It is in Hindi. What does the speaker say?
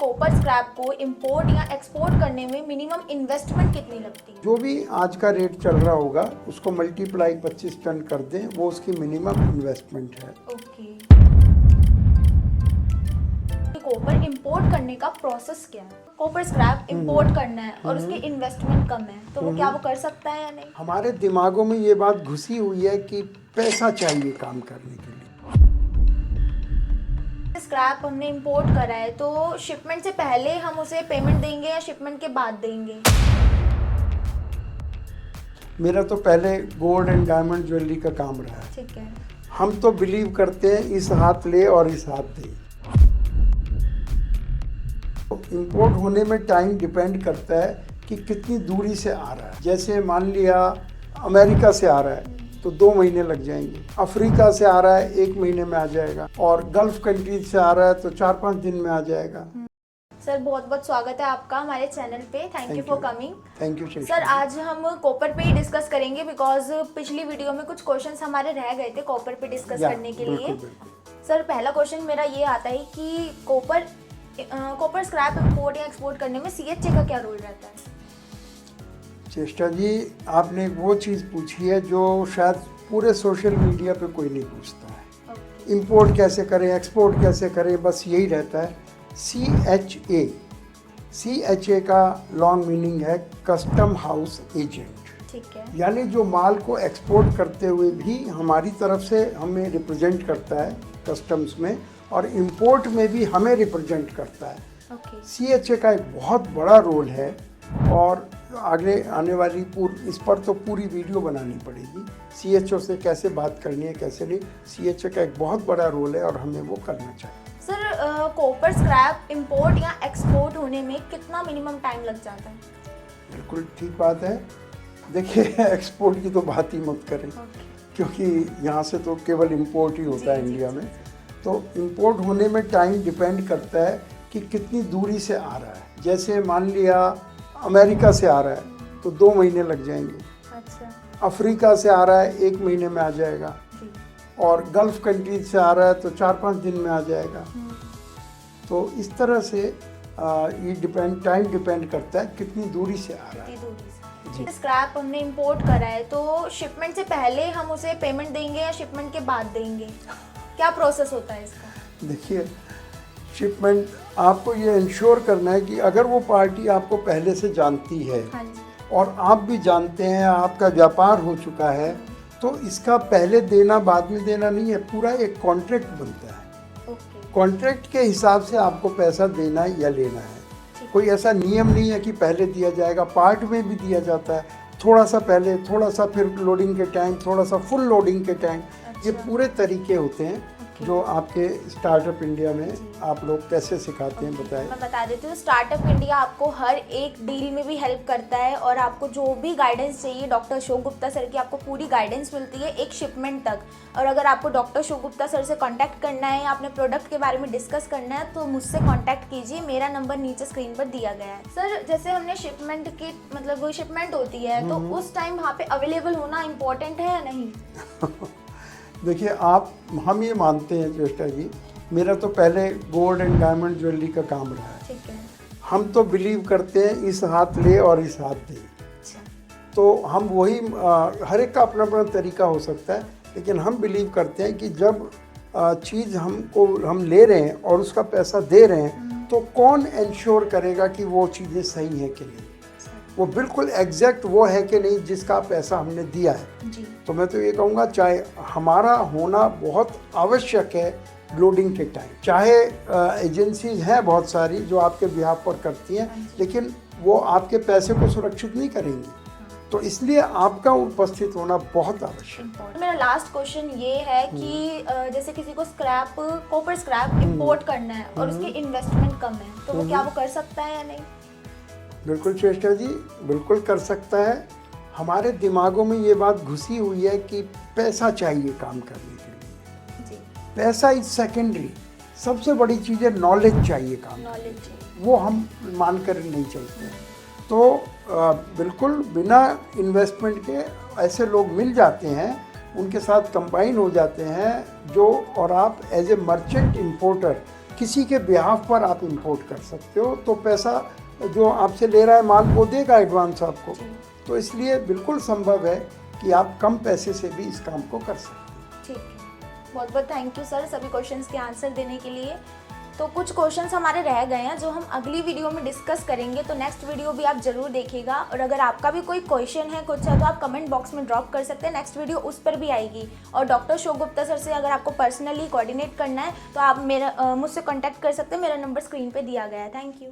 कॉपर स्क्रैप को इंपोर्ट या एक्सपोर्ट करने में मिनिमम इन्वेस्टमेंट कितनी लगती है? जो भी आज का रेट चल रहा होगा उसको मल्टीप्लाई 25 टन कर दें, वो उसकी मिनिमम इन्वेस्टमेंट है। ओके। कॉपर इंपोर्ट करने का प्रोसेस क्या है? कॉपर स्क्रैप इंपोर्ट करना है और उसकी इन्वेस्टमेंट कम है, तो वो क्या वो कर सकता है या नहीं? हमारे दिमागों में ये बात घुसी हुई है कि पैसा चाहिए काम करने के लिए। स्क्रैप हमने इंपोर्ट करा है तो शिपमेंट से पहले हम उसे पेमेंट देंगे या शिपमेंट के बाद देंगे? मेरा तो पहले गोल्ड एंड डायमंड ज्वेलरी का काम रहा है। ठीक है। हम तो बिलीव करते हैं इस हाथ ले और इस हाथ दे। इंपोर्ट होने में टाइम डिपेंड करता है कि कितनी दूरी से आ रहा है। जैसे मान लिया अमेरिका से आ रहा है तो 2 महीने लग जाएंगे, अफ्रीका से आ रहा है 1 महीने में आ जाएगा, और गल्फ कंट्रीज से आ रहा है तो 4-5 दिन में आ जाएगा। सर बहुत बहुत स्वागत है आपका हमारे चैनल पे। Thank you for coming. Thank you sir, आज हम कॉपर पे ही डिस्कस करेंगे बिकॉज पिछली वीडियो में कुछ क्वेश्चंस हमारे रह गए थे कॉपर पे डिस्कस करने के लिए। सर, पहला क्वेश्चन मेरा ये आता है कि कॉपर स्क्रैप इंपोर्ट या एक्सपोर्ट करने में सीएचए का क्या रोल रहता है? चेष्टा जी, आपने वो चीज़ पूछी है जो शायद पूरे सोशल मीडिया पे कोई नहीं पूछता है। इंपोर्ट कैसे करें, एक्सपोर्ट कैसे करें, बस यही रहता है। CHA का लॉन्ग मीनिंग है कस्टम हाउस एजेंट। ठीक है। यानी जो माल को एक्सपोर्ट करते हुए भी हमारी तरफ से हमें रिप्रेजेंट करता है कस्टम्स में, और इंपोर्ट में भी हमें रिप्रेजेंट करता है। CHA का एक बहुत बड़ा रोल है, और आगे आने वाली इस पर तो पूरी वीडियो बनानी पड़ेगी। CHO से कैसे बात करनी है, कैसे नहीं। CHA का एक बहुत बड़ा रोल है और हमें वो करना चाहिए। सर, कॉपर स्क्रैप इंपोर्ट या एक्सपोर्ट होने में कितना मिनिमम टाइम लग जाता है? बिल्कुल ठीक बात है। देखिए, एक्सपोर्ट की तो बात ही मत करें, क्योंकि यहाँ से तो केवल इंपोर्ट ही होता है इंडिया में। तो इंपोर्ट होने में टाइम डिपेंड करता है कि कितनी दूरी से आ रहा है। जैसे मान लिया अमेरिका से आ रहा है तो 2 महीने लग जाएंगे। अच्छा। अफ्रीका से आ रहा है 1 महीने में आ जाएगा, और गल्फ कंट्रीज से आ रहा है तो 4-5 दिन में आ जाएगा। तो इस तरह से ये टाइम डिपेंड करता है कितनी दूरी से आ रहा है। स्क्रैप हमने इंपोर्ट करा है तो शिपमेंट से पहले हम उसे पेमेंट देंगे या शिपमेंट के बाद देंगे? क्या प्रोसेस होता है इसका? देखिए, शिपमेंट आपको ये इंश्योर करना है कि अगर वो पार्टी आपको पहले से जानती है, हाँ जी, और आप भी जानते हैं, आपका व्यापार हो चुका है, तो इसका पहले देना बाद में देना नहीं है, पूरा एक कॉन्ट्रैक्ट बनता है। कॉन्ट्रैक्ट के हिसाब से आपको पैसा देना या लेना है। कोई ऐसा नियम नहीं है कि पहले दिया जाएगा, पार्ट में भी दिया जाता है, थोड़ा सा पहले, थोड़ा सा फिर लोडिंग के टाइम, थोड़ा सा फुल लोडिंग के टाइम। ये पूरे तरीके होते हैं जो आपके स्टार्टअप इंडिया में आप लोग कैसे सिखाते हैं, बताएं। मैं बता देती हूँ। स्टार्टअप इंडिया आपको हर एक डील में भी हेल्प करता है, और आपको जो भी गाइडेंस चाहिए डॉक्टर अशोक गुप्ता सर की आपको पूरी गाइडेंस मिलती है एक शिपमेंट तक। और अगर आपको डॉक्टर अशोक गुप्ता सर से कांटेक्ट करना है या अपने प्रोडक्ट के बारे में डिस्कस करना है तो मुझसे कांटेक्ट कीजिए, मेरा नंबर नीचे स्क्रीन पर दिया गया है। सर, जैसे हमने शिपमेंट की मतलब शिपमेंट होती है तो उस टाइम वहाँ पे अवेलेबल होना इम्पोर्टेंट है या नहीं? देखिए, हम ये मानते हैं चेष्टा जी, मेरा तो पहले गोल्ड एंड डायमंड ज्वेलरी का काम रहा है। ठीक है। हम तो बिलीव करते हैं इस हाथ ले और इस हाथ दे। तो हम वही, हर एक का अपना अपना तरीका हो सकता है, लेकिन हम बिलीव करते हैं कि जब चीज़ हम ले रहे हैं और उसका पैसा दे रहे हैं, तो कौन इंश्योर करेगा कि वो चीज़ें सही है कि नहीं, वो बिल्कुल एग्जैक्ट वो है कि नहीं जिसका पैसा हमने दिया है जी। तो मैं तो ये कहूँगा, चाहे हमारा होना बहुत आवश्यक है लोडिंग के टाइम, चाहे एजेंसीज हैं बहुत सारी जो आपके बिहाफ पर करती हैं, लेकिन वो आपके पैसे को सुरक्षित नहीं करेंगी। तो इसलिए आपका उपस्थित होना बहुत आवश्यक है। मेरा लास्ट क्वेश्चन ये है कि जैसे किसी को कॉपर स्क्रैप इंपोर्ट करना है और उसकी इन्वेस्टमेंट कम है, तो वो क्या वो कर सकता है या नहीं? बिल्कुल चेष्टा जी, बिल्कुल कर सकता है। हमारे दिमागों में ये बात घुसी हुई है कि पैसा चाहिए काम करने के लिए जी। पैसा इज सेकेंडरी, सबसे बड़ी चीज़ है नॉलेज चाहिए काम, वो हम मानकर नहीं चलते। तो बिल्कुल बिना इन्वेस्टमेंट के ऐसे लोग मिल जाते हैं, उनके साथ कंबाइन हो जाते हैं जो, और आप एज ए मर्चेंट इंपोर्टर किसी के बिहाफ पर आप इंपोर्ट कर सकते हो, तो पैसा जो आपसे ले रहा है माल वो देगा एडवांस आपको। तो इसलिए बिल्कुल संभव है कि आप कम पैसे से भी इस काम को कर सकते हैं। ठीक है, बहुत बहुत थैंक यू सर सभी क्वेश्चंस के आंसर देने के लिए। तो कुछ क्वेश्चंस हमारे रह गए हैं जो हम अगली वीडियो में डिस्कस करेंगे, तो नेक्स्ट वीडियो भी आप जरूर देखिएगा। और अगर आपका भी कोई क्वेश्चन है कुछ है तो आप कमेंट बॉक्स में ड्रॉप कर सकते हैं, नेक्स्ट वीडियो उस पर भी आएगी। और डॉक्टर अशोक गुप्ता सर से अगर आपको पर्सनली कोऑर्डिनेट करना है तो आप मुझसे कॉन्टैक्ट कर सकते हैं, मेरा नंबर स्क्रीन पर दिया गया है। Thank you.